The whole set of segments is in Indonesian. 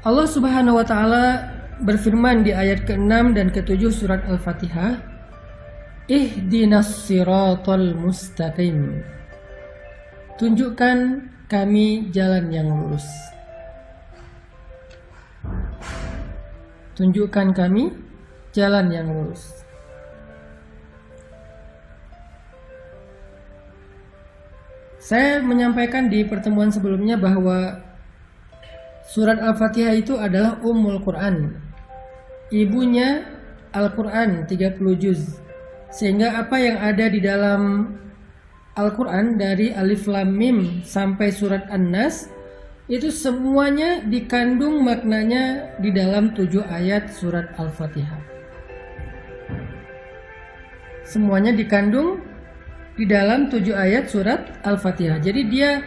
Allah Subhanahu wa taala berfirman di ayat ke-6 dan ke-7 surat Al-Fatihah, Ihdinas siratal mustaqim. Tunjukkan kami jalan yang lurus. Tunjukkan kami jalan yang lurus. Saya menyampaikan di pertemuan sebelumnya bahwa surat Al-Fatihah itu adalah Ummul Quran. Ibunya Al-Quran 30 juz. Sehingga apa yang ada di dalam Al-Quran dari Alif Lam Mim sampai surat An-Nas itu semuanya dikandung maknanya di dalam 7 ayat surat Al-Fatihah. Semuanya dikandung di dalam 7 ayat surat Al-Fatihah. Jadi dia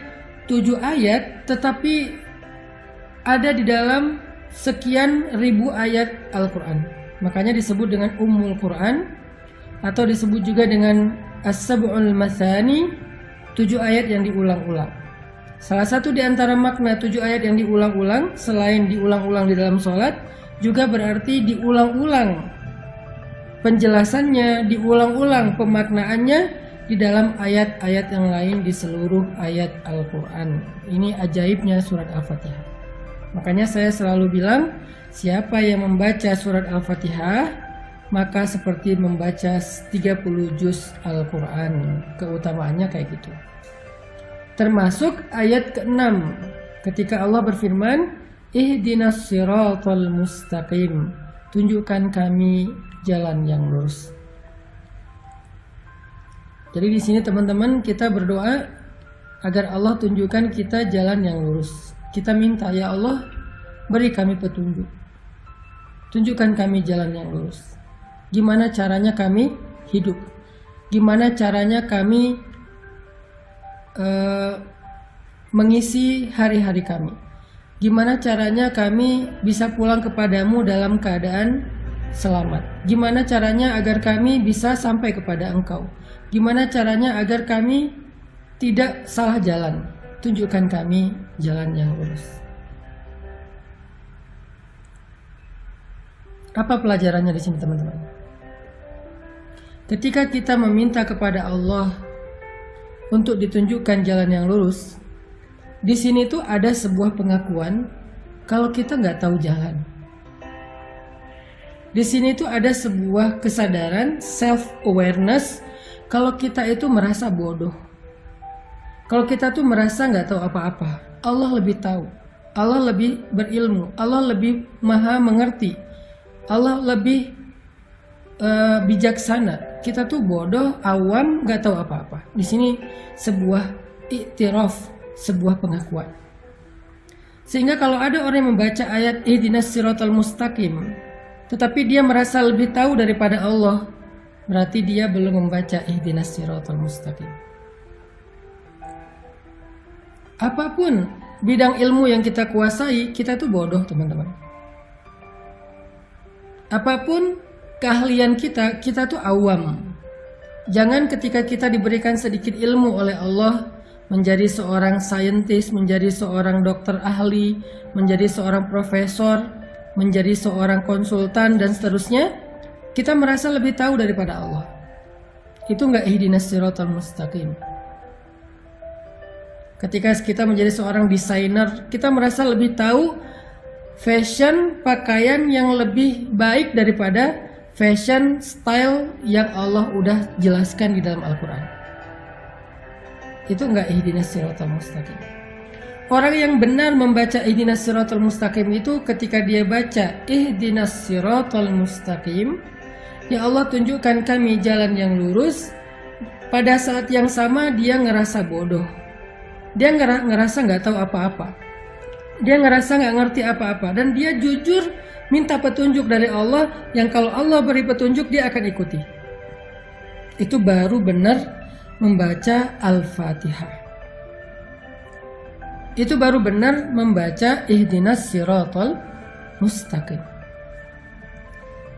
7 ayat tetapi ada di dalam sekian ribu ayat Al-Quran. Makanya disebut dengan Ummul Quran atau disebut juga dengan As-Sab'ul Mathani, 7 ayat yang diulang-ulang. Salah satu di antara makna 7 ayat yang diulang-ulang, selain diulang-ulang di dalam sholat, juga berarti diulang-ulang penjelasannya, diulang-ulang pemaknaannya di dalam ayat-ayat yang lain di seluruh ayat Al-Quran. Ini ajaibnya surat Al-Fatihah. Makanya saya selalu bilang, siapa yang membaca surat Al-Fatihah, maka seperti membaca 30 juz Al-Quran. Keutamaannya kayak gitu. Termasuk ayat ke-6 ketika Allah berfirman, Ihdinas siratal mustaqim. Tunjukkan kami jalan yang lurus. Jadi di sini teman-teman kita berdoa agar Allah tunjukkan kita jalan yang lurus. Kita minta, ya Allah, beri kami petunjuk. Tunjukkan kami jalan yang lurus. Gimana caranya kami hidup? Gimana caranya kami mengisi hari-hari kami? Gimana caranya kami bisa pulang kepadamu dalam keadaan selamat? Gimana caranya agar kami bisa sampai kepada Engkau? Gimana caranya agar kami tidak salah jalan? Tunjukkan kami jalan yang lurus. Apa pelajarannya di sini, teman-teman? Ketika kita meminta kepada Allah untuk ditunjukkan jalan yang lurus, di sini tuh ada sebuah pengakuan kalau kita nggak tahu jalan. Di sini tuh ada sebuah kesadaran, self-awareness, kalau kita itu merasa bodoh. Kalau kita tuh merasa nggak tahu apa-apa, Allah lebih tahu, Allah lebih berilmu, Allah lebih maha mengerti, Allah lebih bijaksana. Kita tuh bodoh, awam, nggak tahu apa-apa. Di sini sebuah iktiraf, sebuah pengakuan. Sehingga kalau ada orang yang membaca ayat Ihdinas siratal mustaqim, tetapi dia merasa lebih tahu daripada Allah, berarti dia belum membaca Ihdinas siratal mustaqim. Apapun bidang ilmu yang kita kuasai, kita tuh bodoh, teman-teman. Apapun keahlian kita, kita tuh awam. Jangan ketika kita diberikan sedikit ilmu oleh Allah, menjadi seorang saintis, menjadi seorang dokter ahli, menjadi seorang profesor, menjadi seorang konsultan, dan seterusnya, kita merasa lebih tahu daripada Allah. Itu enggak Ihdinas siratal mustaqim. Ketika kita menjadi seorang desainer, kita merasa lebih tahu fashion pakaian yang lebih baik daripada fashion style yang Allah udah jelaskan di dalam Al-Quran. Itu enggak Ihdinas siratal mustaqim. Orang yang benar membaca Ihdinas siratal mustaqim itu ketika dia baca Ihdinas siratal mustaqim, ya Allah tunjukkan kami jalan yang lurus, pada saat yang sama dia ngerasa bodoh. Dia ngerasa nggak tahu apa-apa. Dia ngerasa nggak ngerti apa-apa. Dan dia jujur minta petunjuk dari Allah, yang kalau Allah beri petunjuk dia akan ikuti. Itu baru benar membaca Al-Fatihah. Itu baru benar membaca Ihdinas siratal mustaqim.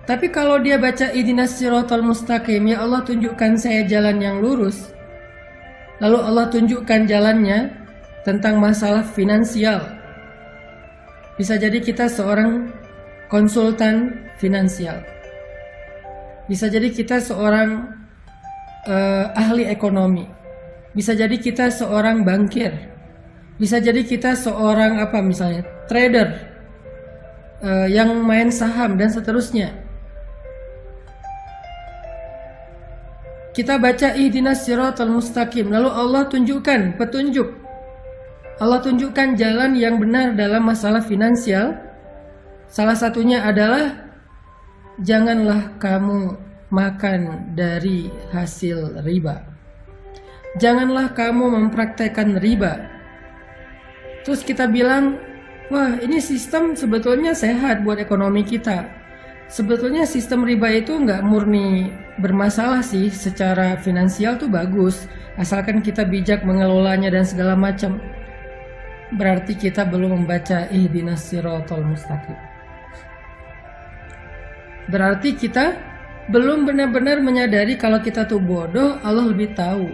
Tapi kalau dia baca Ihdinas siratal mustaqim, ya Allah tunjukkan saya jalan yang lurus, lalu Allah tunjukkan jalannya tentang masalah finansial, Bisa jadi kita seorang konsultan finansial. Bisa jadi kita seorang ahli ekonomi. Bisa jadi kita seorang bankir. Bisa jadi kita seorang misalnya trader yang main saham dan seterusnya. Kita baca ihdinas siratal mustaqim, lalu Allah tunjukkan petunjuk. Allah tunjukkan jalan yang benar dalam masalah finansial. Salah satunya adalah janganlah kamu makan dari hasil riba. Janganlah kamu mempraktekkan riba. Terus kita bilang, wah ini sistem sebetulnya sehat buat ekonomi kita. Sebetulnya sistem riba itu nggak murni bermasalah sih, secara finansial tuh bagus. Asalkan kita bijak mengelolanya dan segala macam. Berarti kita belum membaca ihdinas siratal mustaqim. Berarti kita belum benar-benar menyadari kalau kita tuh bodoh, Allah lebih tahu.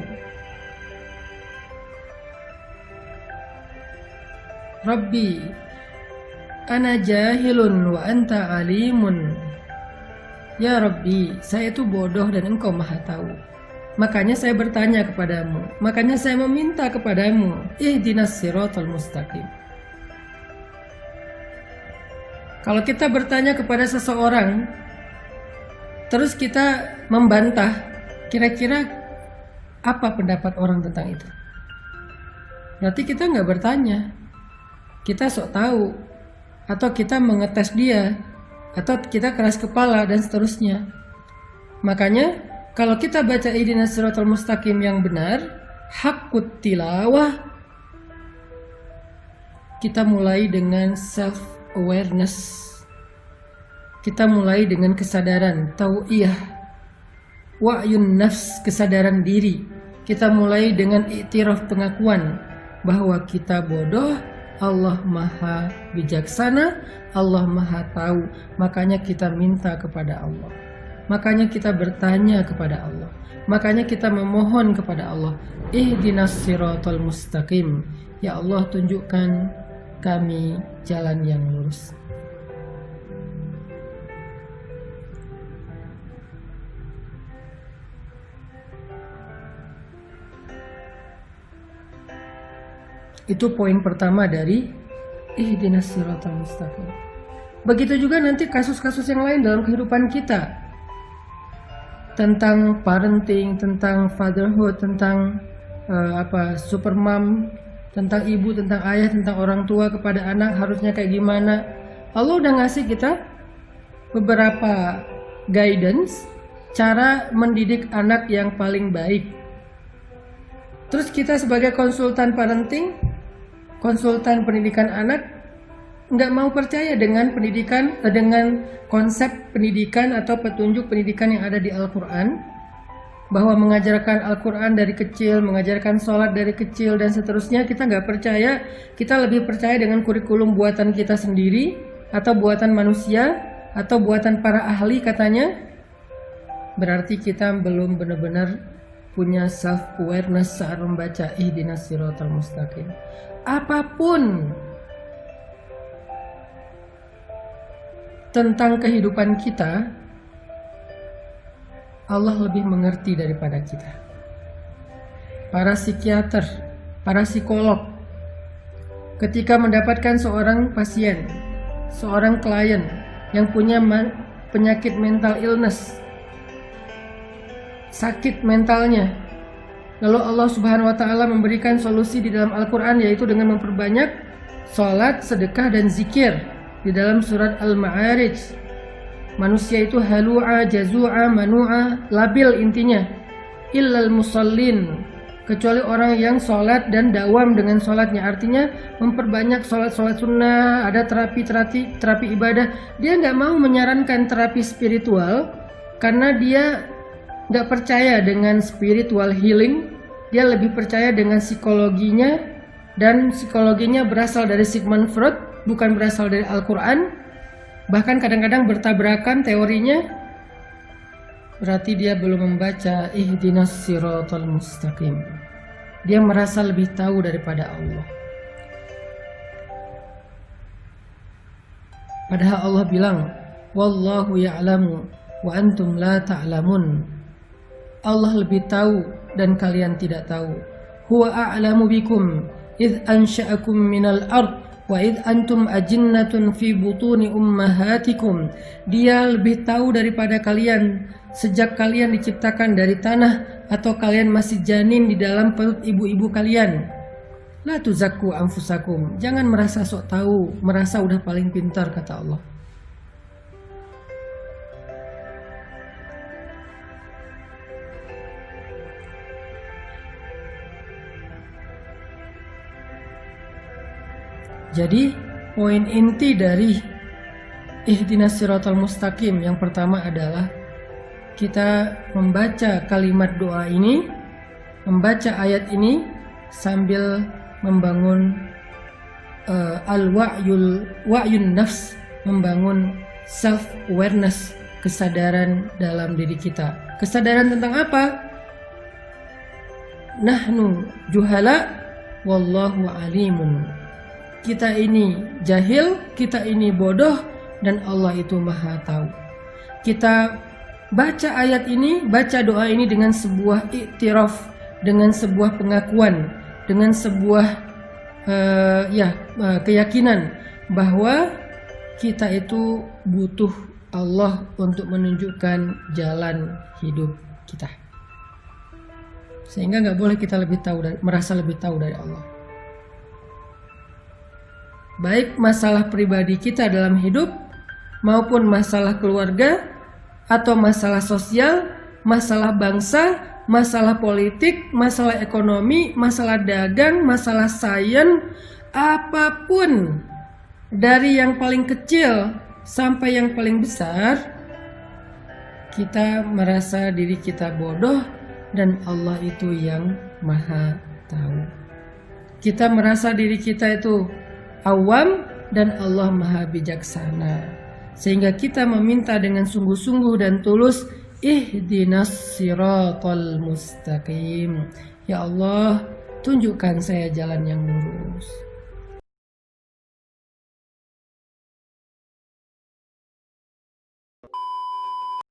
Rabbi, ana jahilun wa anta alimun. Ya Rabbi, saya itu bodoh dan Engkau maha tahu. Makanya saya bertanya kepadamu, makanya saya meminta kepadamu, ihdinas siratal mustaqim. Kalau kita bertanya kepada seseorang, terus kita membantah, kira-kira apa pendapat orang tentang itu? Berarti kita nggak bertanya, kita sok tahu, atau kita mengetes dia, atau kita keras kepala dan seterusnya. Makanya kalau kita baca ihdinas siratal mustaqim yang benar, haqqut tilawah, kita mulai dengan self awareness. Kita mulai dengan kesadaran tau'iyah, wa'yun nafs, kesadaran diri. Kita mulai dengan iktiraf, pengakuan bahwa kita bodoh. Allah maha bijaksana, Allah maha tahu. Makanya kita minta kepada Allah. Makanya kita bertanya kepada Allah. Makanya kita memohon kepada Allah, ihdinas siratal mustaqim. Ya Allah, tunjukkan kami jalan yang lurus. Itu poin pertama dari ihdinas siratal mustaqim. Begitu juga nanti kasus-kasus yang lain dalam kehidupan kita. Tentang parenting, tentang fatherhood, tentang super mom, tentang ibu, tentang ayah, tentang orang tua kepada anak harusnya kayak gimana. Allah udah ngasih kita beberapa guidance cara mendidik anak yang paling baik. Terus kita sebagai konsultan parenting, konsultan pendidikan anak, nggak mau percaya dengan pendidikan, dengan konsep pendidikan atau petunjuk pendidikan yang ada di Al-Quran, bahwa mengajarkan Al-Quran dari kecil, mengajarkan sholat dari kecil dan seterusnya. Kita nggak percaya. Kita lebih percaya dengan kurikulum buatan kita sendiri, atau buatan manusia, atau buatan para ahli katanya. Berarti kita belum benar-benar punya self awareness saat membaca ihdinas siratal mustaqim. Apapun tentang kehidupan kita, Allah lebih mengerti daripada kita. Para psikiater, para psikolog, ketika mendapatkan seorang pasien, seorang klien yang punya penyakit mental illness, sakit mentalnya, lalu Allah Subhanahu wa Ta'ala memberikan solusi di dalam Al-Quran, yaitu dengan memperbanyak sholat, sedekah, dan zikir. Di dalam surat Al-Ma'arij, manusia itu halu'a, jazu'a, manu'a, labil intinya. Illal musallin, kecuali orang yang sholat dan dawam dengan sholatnya. Artinya memperbanyak sholat sunnah, ada terapi ibadah. Dia nggak mau menyarankan terapi spiritual karena dia nggak percaya dengan spiritual healing. Dia lebih percaya dengan psikologinya, dan psikologinya berasal dari Sigmund Freud, bukan berasal dari Al-Quran. Bahkan kadang-kadang bertabrakan teorinya. Berarti dia belum membaca ihdinas siratal mustaqim. Dia merasa lebih tahu daripada Allah. Padahal Allah bilang, wallahu ya'lamu wa antum la ta'lamun. Allah lebih tahu dan kalian tidak tahu. Huwa a'lamu bikum idh ansha'akum minal ard wa idh antum ajinnatun fi butuni ummahatikum. Dia lebih tahu daripada kalian sejak kalian diciptakan dari tanah atau kalian masih janin di dalam perut ibu-ibu kalian. La tuzakku anfusakum. Jangan merasa sok tahu, merasa udah paling pintar, kata Allah. Jadi poin inti dari ihdinas siratal mustaqim yang pertama adalah kita membaca kalimat doa ini, membaca ayat ini sambil membangun wa'yun nafs, membangun self awareness, kesadaran dalam diri kita. Kesadaran tentang apa? Nahnu juhala wallahu alimun. Kita ini jahil, kita ini bodoh, dan Allah itu maha tahu. Kita baca ayat ini, baca doa ini dengan sebuah iktiraf, dengan sebuah pengakuan, dengan sebuah keyakinan bahwa kita itu butuh Allah untuk menunjukkan jalan hidup kita. Sehingga nggak boleh kita merasa lebih tahu dari Allah. Baik masalah pribadi kita dalam hidup maupun masalah keluarga atau masalah sosial, masalah bangsa, masalah politik, masalah ekonomi, masalah dagang, masalah sains, apapun dari yang paling kecil sampai yang paling besar, kita merasa diri kita bodoh dan Allah itu yang maha tahu. Kita merasa diri kita itu awam dan Allah maha bijaksana, sehingga kita meminta dengan sungguh-sungguh dan tulus, ihdinas siratal mustaqim. Ya Allah, tunjukkan saya jalan yang lurus.